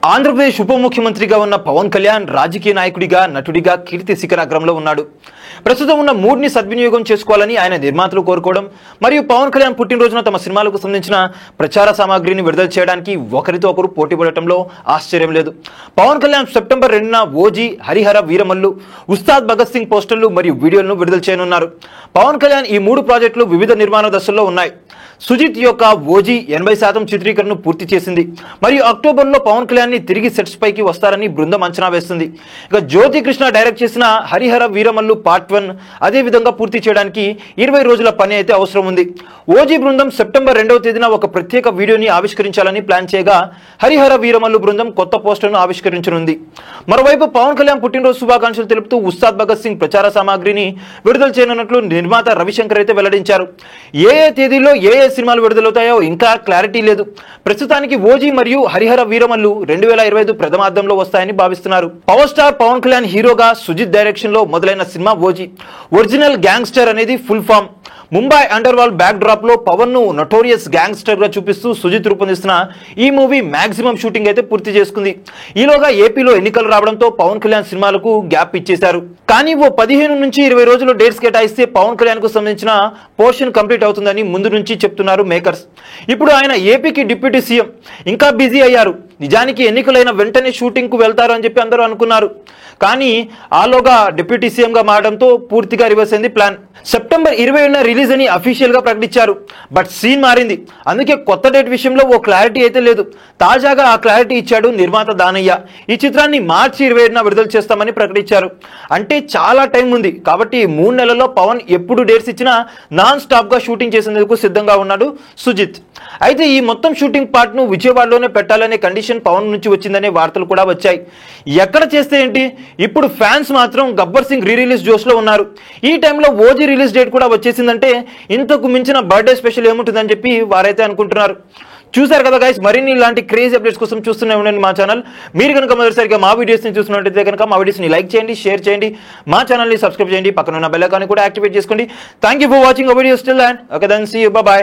ఆంధ్రప్రదేశ్ ఉప ముఖ్యమంత్రిగా ఉన్న పవన్ కళ్యాణ్ రాజకీయ నాయకుడిగా నటుడిగా కీర్తి శిఖరాగ్రంలో ఉన్నాడు. ప్రస్తుతం ఉన్న మూడ్ని సద్వినియోగం చేసుకోవాలని ఆయన నిర్మాతలు కోరుకోవడం మరియు పవన్ కళ్యాణ్ పుట్టినరోజున తమ సినిమాలకు సంబంధించిన ప్రచార సామాగ్రిని విడుదల చేయడానికి ఒకరితో ఒకరు పోటీ పడటంలో ఆశ్చర్యం లేదు. పవన్ కళ్యాణ్ సెప్టెంబర్ 2న ఓజీ, హరిహర వీరమల్లు, ఉస్తాద్ భగత్ సింగ్ పోస్టర్లు మరియు వీడియోలను విడుదల చేయనున్నారు. పవన్ కళ్యాణ్ ఈ 3 ప్రాజెక్టులు వివిధ నిర్మాణ దశల్లో ఉన్నాయి. సుజిత్ యొక్క ఓజీ 80% చిత్రీకరణను పూర్తి చేసింది మరియు అక్టోబర్లో పవన్ కళ్యాణ్ తిరిగి సెట్స్ పైకి వస్తారని బృందం అంచనా వేస్తుంది. ఇక జ్యోతి కృష్ణ డైరెక్ట్ చేసిన హరిహర వీరమల్లు పార్ట్ 1 అదే విధంగా పూర్తి చేయడానికి 20 రోజుల పని అయితే అవసరం ఉంది. ఓజీ బృందం సెప్టెంబర్ 2వ తేదీన ఒక ప్రత్యేక వీడియోని ఆవిష్కరించాలని ప్లాన్ చేయగా, హరిహర వీరమల్లు బృందం కొత్త పోస్టర్ను ఆవిష్కరించనుంది. మరోవైపు పవన్ కళ్యాణ్ పుట్టినరోజు శుభాకాంక్షలు తెలుపుతూ ఉస్తాద్ భగత్ సింగ్ ప్రచార సామాగ్రిని విడుదల చేయనున్నట్లు నిర్మాత రవిశంకర్ అయితే వెల్లడించారు. ఏ తేదీలో ఏ సినిమాలు విడుదలవుతాయో ఇంకా క్లారిటీ లేదు. ప్రస్తుతానికి ఓజీ మరియు హరిహర వీరమల్లు 2025 ప్రథమార్థంలో వస్తాయని భావిస్తున్నారు. పవర్ స్టార్ పవన్ కళ్యాణ్ హీరోగా సుజిత్ డైరెక్షన్ లో మొదలైన సినిమా ఓజీ. ఒరిజినల్ గ్యాంగ్స్టర్ అనేది full form. Mumbai underworld backdrop లో పవన్ ను నోటోరియస్ గ్యాంగ్స్టర్ గా చూపిస్తూ సుజిత్ రూపొందిస్తున్న ఈ మూవీ మాక్సిమం షూటింగ్ అయితే పూర్తి చేసుకుంది. ఈలోగా ఏపీలో ఎన్నికలు రావడంతో పవన్ కళ్యాణ్ సినిమాలకు గ్యాప్ ఇచ్చేశారు. కానీ ఓ 15 నుంచి 20 రోజులు డేట్స్ కేటాయిస్తే పవన్ కళ్యాణ్ కు సంబంధించిన పోర్షన్ కంప్లీట్ అవుతుందని ముందు నుంచి చెప్తున్నారు మేకర్స్. ఇప్పుడు ఆయన ఏపీకి డిప్యూటీ సీఎం, ఇంకా బిజీ అయ్యారు. నిజానికి ఎన్నికలైన వెంటనే షూటింగ్ కు వెళ్తారు అని చెప్పి అందరూ అనుకున్నారు. కానీ ఆలోగా డిప్యూటీ సీఎం గా మారడంతో పూర్తిగా రివర్స్ అయింది ప్లాన్. సెప్టెంబర్ 20న రిలీజ్ అని అఫీషియల్ గా ప్రకటించారు. బట్ సీన్ మారింది. అందుకే కొత్త డేట్ విషయంలో ఓ క్లారిటీ అయితే లేదు. తాజాగా ఆ క్లారిటీ ఇచ్చాడు నిర్మాత దానయ్య. ఈ చిత్రాన్ని మార్చి 27న విడుదల చేస్తామని ప్రకటించారు. అంటే చాలా టైం ఉంది. కాబట్టి 3 నెలల్లో పవన్ ఎప్పుడు డేట్స్ ఇచ్చినా నాన్ స్టాప్ గా షూటింగ్ చేసేందుకు సిద్ధంగా ఉన్నాడు సుజిత్. అయితే ఈ మొత్తం షూటింగ్ పార్ట్ ను విజయవాడలోనే పెట్టాలనే కండిషన్ పవన్ నుంచి వచ్చిందనే వార్తలు కూడా వచ్చాయి. ఎక్కడ చేస్తే ఏంటి, ఇప్పుడు ఫ్యాన్స్ మాత్రం గబ్బర్ సింగ్ రీ రిలీజ్ జోష్ లో ఉన్నారు. ఈ టైంలో ఓజీ రిలీజ్ డేట్ కూడా వచ్చేసిందంటే ఇంతకు మించిన బర్త్డే స్పెషల్ ఏముంటుందని చెప్పి వారైతే అనుకుంటున్నారు. చూసారు కదా గైస్, మరిన్ని ఇలాంటి క్రేజీ అప్డేట్స్ కోసం చూస్తూనే ఉండండి మా ఛానల్. మీరు కనుక మొదటిసారిగా మా వీడియోస్ని చూస్తున్నట్టయితే కనుక మా వీడియోస్ని లైక్ చేయండి, షేర్ చేయండి, మా ఛానల్ని సబ్స్క్రైబ్ చేయండి, పక్కన ఉన్న బెల్ ఐకాన్ కూడా యాక్టివేట్ చేసుకోండి. Thank you for watching our videos till then. Okay then see you, by.